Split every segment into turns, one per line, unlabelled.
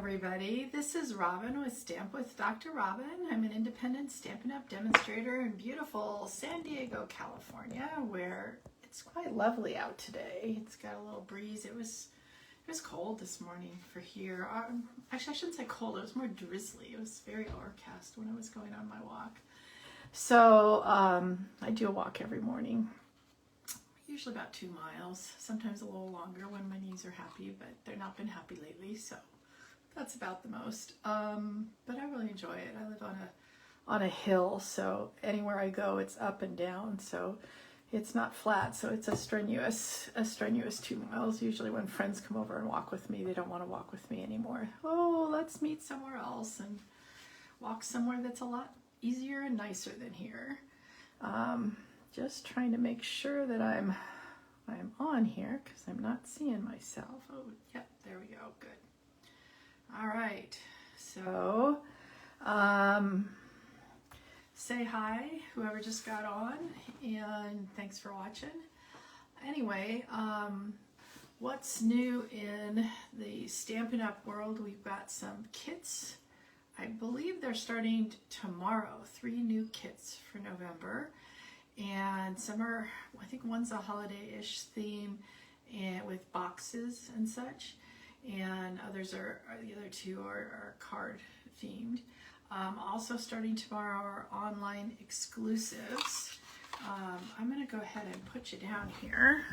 everybody. This is Robin with Stamp with Dr. Robin. I'm an independent Stampin' Up! Demonstrator in beautiful San Diego, California, where it's quite lovely out today. It's got a little breeze. It was cold this morning for here. Actually, I shouldn't say cold. It was more drizzly. It was very overcast when I was going on my walk. So I do a walk every morning. Usually about 2 miles, sometimes a little longer when my knees are happy, but they've not been happy lately, so that's about the most. But I really enjoy it. I live on a hill, so anywhere I go, it's up and down, so it's not flat. So it's a strenuous 2 miles. Usually when friends come over and walk with me, they don't want to walk with me anymore. Oh, let's meet somewhere else and walk somewhere that's a lot easier and nicer than here. Just trying to make sure that I'm on here because I'm not seeing myself. Oh, yep, there we go. Good. All right. So, say hi, whoever just got on, and thanks for watching. Anyway, what's new in the Stampin' Up! World? We've got some kits. I believe they're starting tomorrow. 3 new kits for November. And some are, I think one's a holiday-ish theme and with boxes and such, and others are the other 2 are card themed. Also starting tomorrow are online exclusives. I'm going to go ahead and put you down here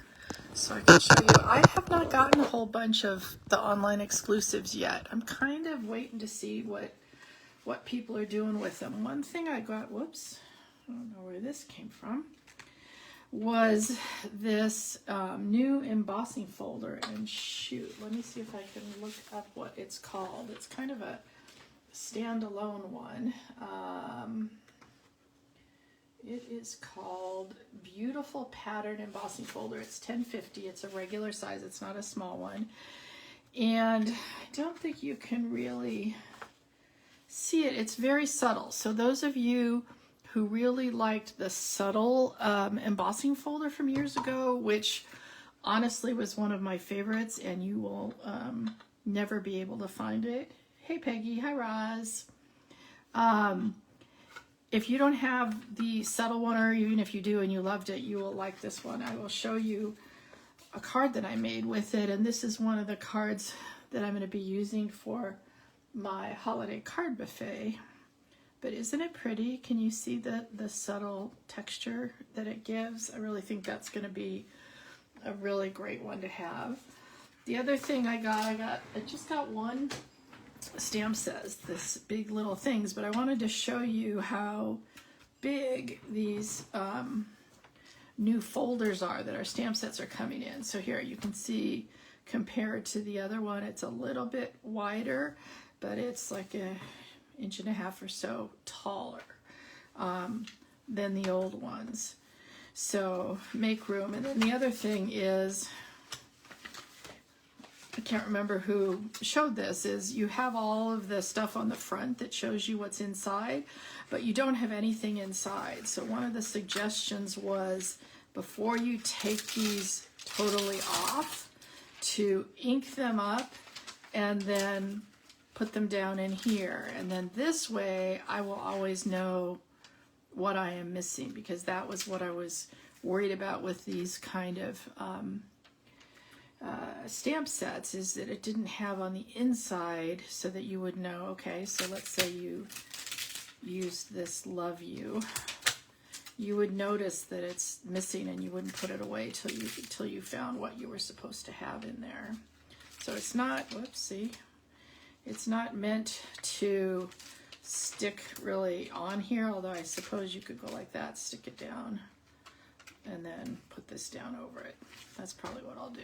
so I can show you. I have not gotten a whole bunch of the online exclusives yet. I'm kind of waiting to see what people are doing with them. One thing I got, whoops, I don't know where this came from, was this new embossing folder. And shoot, let me see if I can look up what it's called. It's kind of a standalone one. It is called Beautiful Pattern Embossing Folder. It's $10.50. It's a regular size. It's not a small one. And I don't think you can really see it. It's very subtle. So those of you who really liked the subtle embossing folder from years ago, which honestly was one of my favorites, and you will never be able to find it. Hey Peggy, hi Roz. If you don't have the subtle one, or even if you do and you loved it, you will like this one. I will show you a card that I made with it, and this is one of the cards that I'm going to be using for my holiday card buffet. But isn't it pretty? Can you see the subtle texture that it gives? I really think that's going to be a really great one to have. The other thing I just got one stamp says, this big little things, but I wanted to show you how big these new folders are that our stamp sets are coming in. So here you can see, compared to the other one, it's a little bit wider, but it's like a 1.5 inches or so taller than the old ones. So make room. And then the other thing is, I can't remember who showed this, is you have all of the stuff on the front that shows you what's inside, but you don't have anything inside. So one of the suggestions was, before you take these totally off, to ink them up and then put them down in here. And then this way I will always know what I am missing, because that was what I was worried about with these kind of stamp sets, is that it didn't have on the inside so that you would know, okay, so let's say you used this Love You. You would notice that it's missing and you wouldn't put it away till you found what you were supposed to have in there. So it's not, whoopsie, it's not meant to stick really on here, although I suppose you could go like that, stick it down, and then put this down over it. That's probably what I'll do.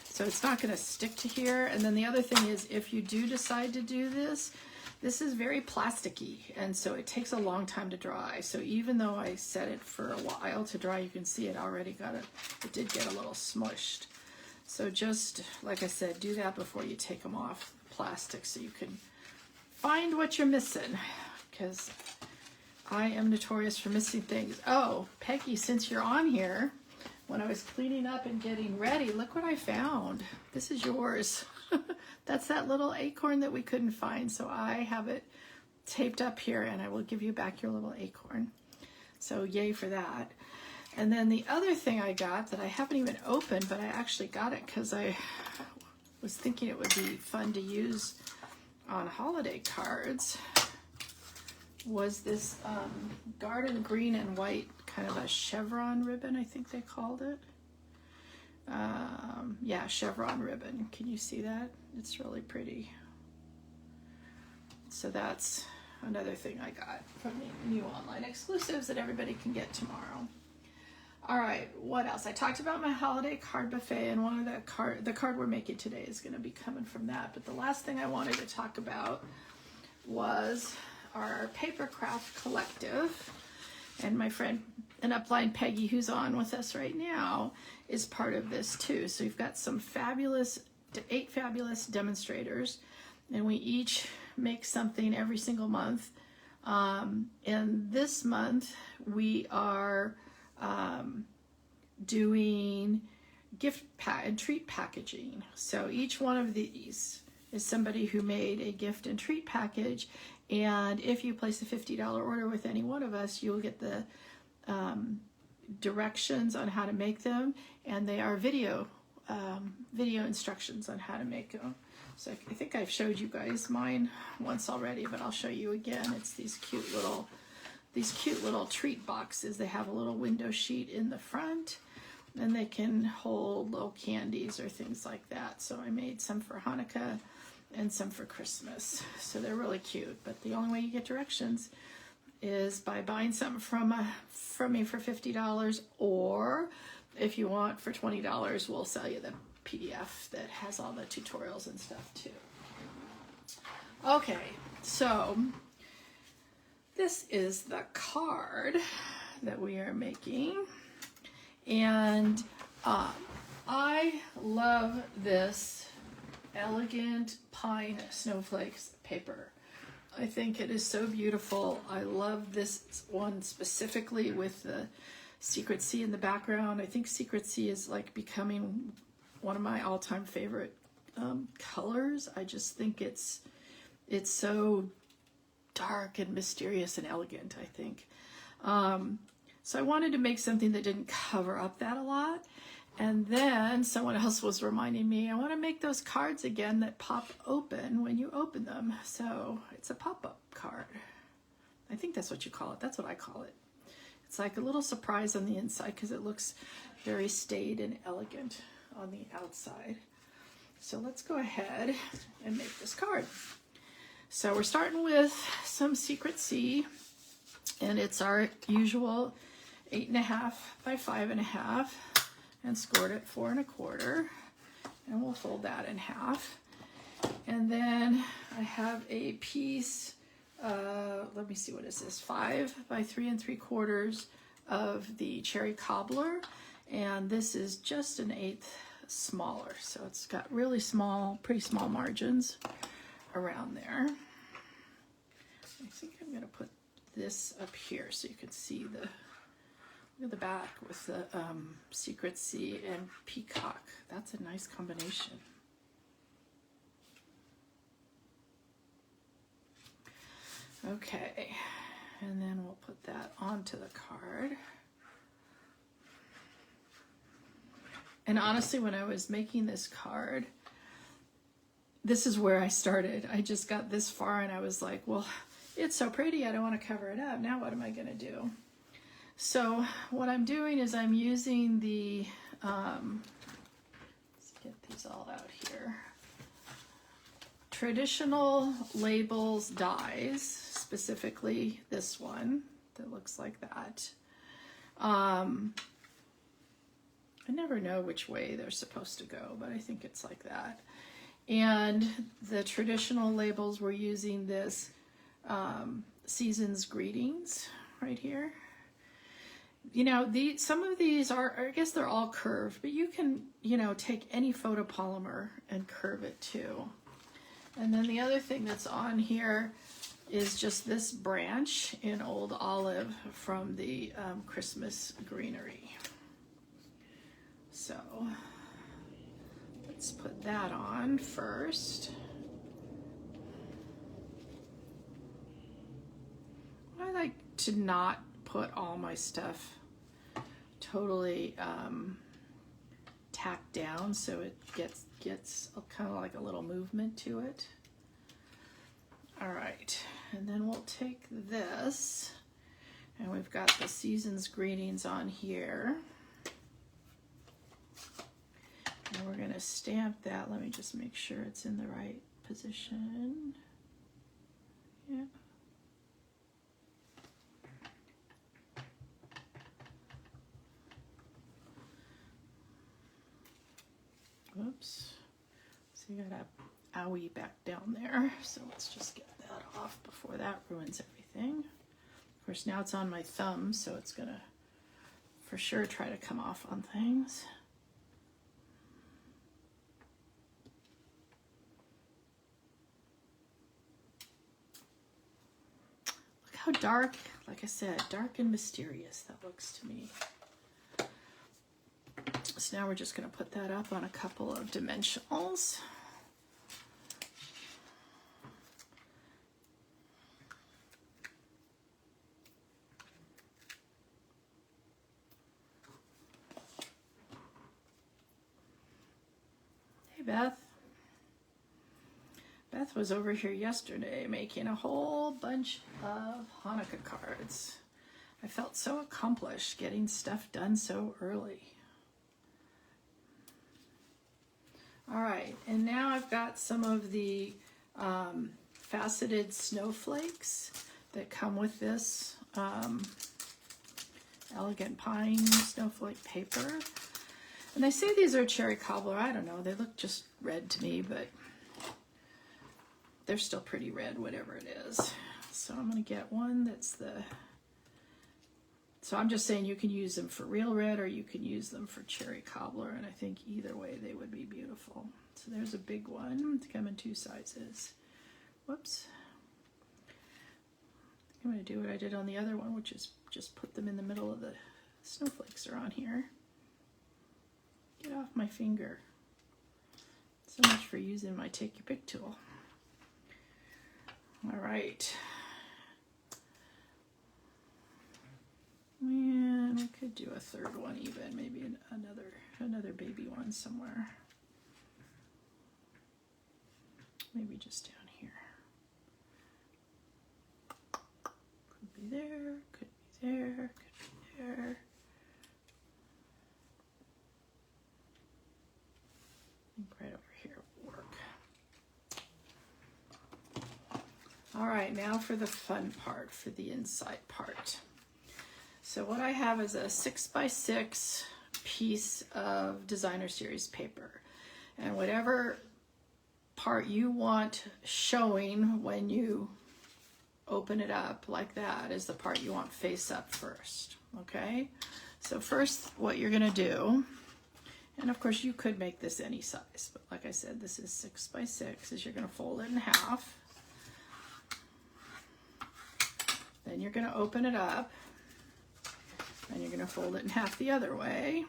So it's not going to stick to here. And then the other thing is, if you do decide to do this, this is very plasticky, and so it takes a long time to dry. So even though I set it for a while to dry, you can see it already it did get a little smushed. So just, like I said, do that before you take them off the plastic so you can find what you're missing, because I am notorious for missing things. Oh, Peggy, since you're on here, when I was cleaning up and getting ready, look what I found. This is yours. That's that little acorn that we couldn't find. So I have it taped up here, and I will give you back your little acorn. So yay for that. And then the other thing I got that I haven't even opened, but I actually got it because I was thinking it would be fun to use on holiday cards, was this garden green and white, kind of a chevron ribbon, I think they called it. Yeah, chevron ribbon. Can you see that? It's really pretty. So that's another thing I got from the new online exclusives that everybody can get tomorrow. All right, what else? I talked about my holiday card buffet, and one of the card we're making today is going to be coming from that. But the last thing I wanted to talk about was our paper craft collective. And my friend and upline Peggy, who's on with us right now, is part of this too. So we've got some fabulous, 8 fabulous demonstrators, and we each make something every single month. And this month we are doing gift and treat packaging. So each one of these is somebody who made a gift and treat package, and if you place a $50 order with any one of us, you'll get the directions on how to make them, and they are video instructions on how to make them. So I think I've showed you guys mine once already, but I'll show you again. It's these cute little treat boxes. They have a little window sheet in the front, and they can hold little candies or things like that. So I made some for Hanukkah and some for Christmas. So they're really cute, but the only way you get directions is by buying something from me for $50, or if you want for $20, we'll sell you the PDF that has all the tutorials and stuff too. Okay, so this is the card that we are making, and I love this elegant pine snowflakes paper. I think it is so beautiful. I love this one specifically with the Secret Sea in the background. I think Secret Sea is like becoming one of my all-time favorite colors. I just think it's so dark and mysterious and elegant, I think. So I wanted to make something that didn't cover up that a lot. And then someone else was reminding me, I want to make those cards again that pop open when you open them. So it's a pop-up card. I think that's what you call it. That's what I call it. It's like a little surprise on the inside because it looks very staid and elegant on the outside. So let's go ahead and make this card. So we're starting with some Secret Sea, and it's our usual 8.5 by 5.5. and scored at 4 1/4, and we'll fold that in half. And then I have a piece, let me see, what is this, 5 by 3 3/4 of the cherry cobbler, and this is just an 1/8 smaller, so it's got really small, pretty small margins around there. I think I'm going to put this up here so you can see the look at the back with the Secret Sea and peacock. That's a nice combination. Okay, and then we'll put that onto the card. And honestly, when I was making this card, this is where I started. I just got this far and I was like, well, it's so pretty, I don't want to cover it up. Now what am I going to do? So what I'm doing is I'm using the, let's get these all out here, traditional labels dies, specifically this one that looks like that. I never know which way they're supposed to go, but I think it's like that. And the traditional labels, we're using this Season's Greetings right here. You know, some of these are, I guess they're all curved, but you can, you know, take any photopolymer and curve it too. And then the other thing that's on here is just this branch in Old Olive from the Christmas greenery. So let's let's put that on first. I like to not put all my stuff totally tacked down, so it gets kind of like a little movement to it. All right, and then we'll take this, and we've got the Season's Greetings on here. And we're gonna stamp that. Let me just make sure it's in the right position. Yeah. Whoops. So you got a owie back down there. So let's just get that off before that ruins everything. Of course, now it's on my thumb, so it's gonna for sure try to come off on things. Look how dark, like I said, dark and mysterious that looks to me. So now we're just going to put that up on a couple of dimensionals. Hey, Beth. Beth was over here yesterday making a whole bunch of Hanukkah cards. I felt so accomplished getting stuff done so early. All right, and now I've got some of the faceted snowflakes that come with this Elegant Pine snowflake paper. And they say these are cherry cobbler. I don't know, they look just red to me, but they're still pretty red, whatever it is. So I'm gonna get one that's so I'm just saying you can use them for real red or you can use them for cherry cobbler, and I think either way they would be beautiful. So there's a big one to come in 2 sizes. Whoops. I'm going to do what I did on the other one, which is just put them in the middle of the snowflakes are on here. Get off my finger. So much for using my Take Your Pick tool. All right. And I could do a third one even, maybe another baby one somewhere. Maybe just down here. Could be there, could be there, could be there. I think right over here will work. All right, now for the fun part, for the inside part. So what I have is a 6x6 piece of designer series paper, and whatever part you want showing when you open it up like that is the part you want face up first. Okay, so first what you're gonna do, and of course you could make this any size, but like I said, this is 6x6, is you're gonna fold it in half. Then you're gonna open it up, and you're going to fold it in half the other way.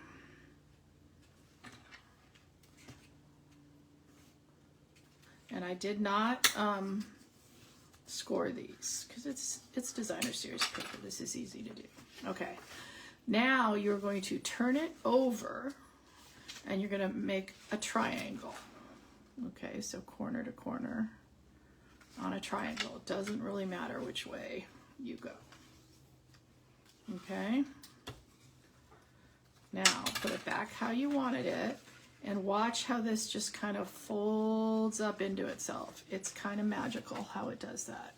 And I did not score these because it's designer series paper. This is easy to do. Okay, now you're going to turn it over and you're going to make a triangle. Okay, so corner to corner on a triangle. It doesn't really matter which way you go. Okay, now put it back how you wanted it and watch how this just kind of folds up into itself. It's kind of magical how it does that.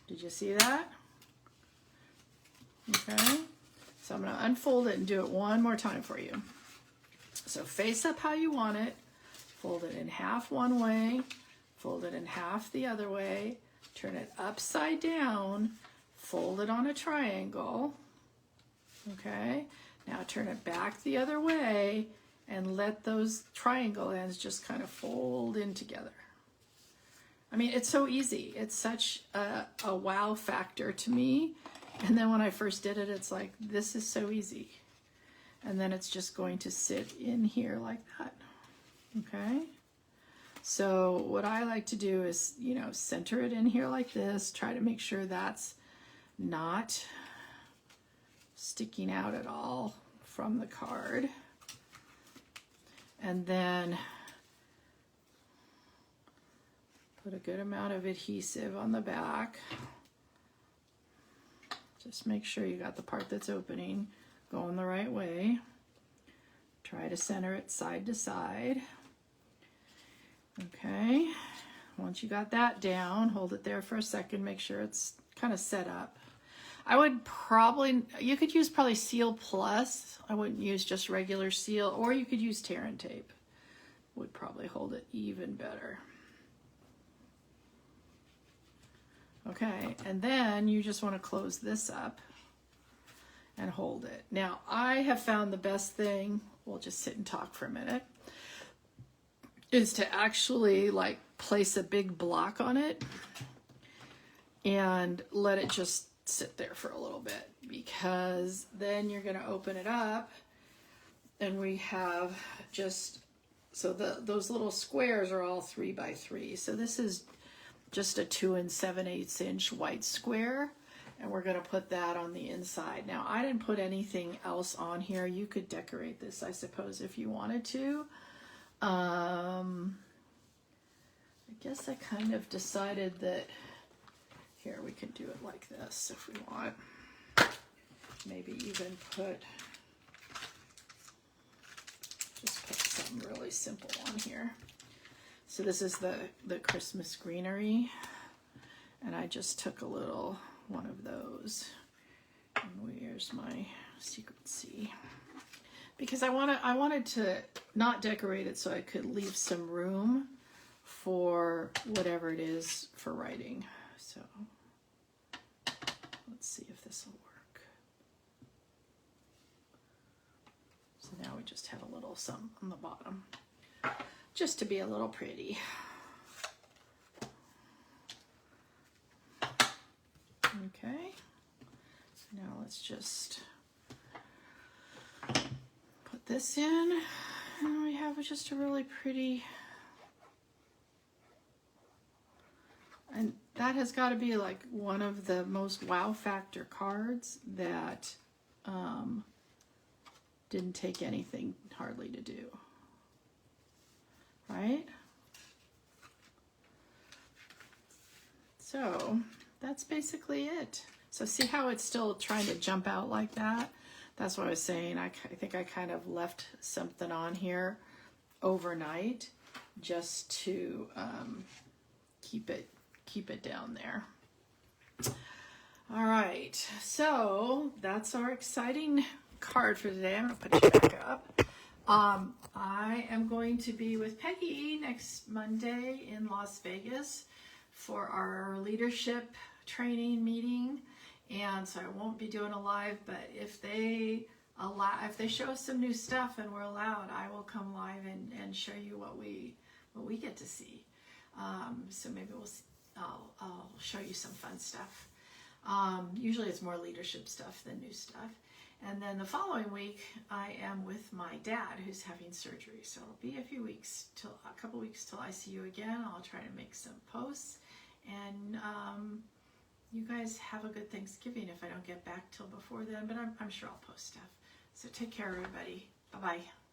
Did you see that? Okay, so I'm going to unfold it and do it one more time for you. So face up how you want it, fold it in half one way, fold it in half the other way, turn it upside down, fold it on a triangle, okay? Now turn it back the other way and let those triangle ends just kind of fold in together. I mean, it's so easy. It's such a wow factor to me. And then when I first did it, it's like, this is so easy. And then it's just going to sit in here like that. Okay. So what I like to do is, you know, center it in here like this. Try to make sure that's not sticking out at all from the card. And then put a good amount of adhesive on the back. Just make sure you got the part that's opening going the right way. Try to center it side to side. Okay, once you got that down, hold it there for a second, make sure it's kind of set up. I would probably, you could use probably Seal Plus. I wouldn't use just regular seal, or you could use tear and tape. Would probably hold it even better. Okay, and then you just want to close this up and hold it. Now, I have found the best thing, we'll just sit and talk for a minute, is to actually like place a big block on it and let it just sit there for a little bit, because then you're going to open it up and we have just, so those little squares are all 3 by 3. So this is just a 2 7/8 inch white square, and we're going to put that on the inside. Now, I didn't put anything else on here. You could decorate this, I suppose, if you wanted to. I guess I kind of decided that here we can do it like this if we want. Maybe even just put something really simple on here. So this is the Christmas greenery, and I just took a little one of those. And where's my secret C? Because I wanted to not decorate it so I could leave some room for whatever it is for writing. So let's see if this will work. So now we just have a little something on the bottom, just to be a little pretty. Okay, so now let's just put this in, and we have just a really pretty, and that has got to be like one of the most wow factor cards that didn't take anything hardly to do, right? So that's basically it. So see how it's still trying to jump out like that? That's what I was saying. I think I kind of left something on here overnight just to keep it down there. All right, so that's our exciting card for today. I'm gonna put you back up. I am going to be with Peggy next Monday in Las Vegas for our leadership training meeting, and so I won't be doing a live, but if they show us some new stuff and we're allowed, I will come live and show you what we get to see. So maybe I'll show you some fun stuff. Usually it's more leadership stuff than new stuff. And then the following week, I am with my dad who's having surgery. So it'll be a couple weeks till I see you again. I'll try to make some posts. And you guys have a good Thanksgiving if I don't get back till before then, but I'm sure I'll post stuff. So take care, everybody. Bye-bye.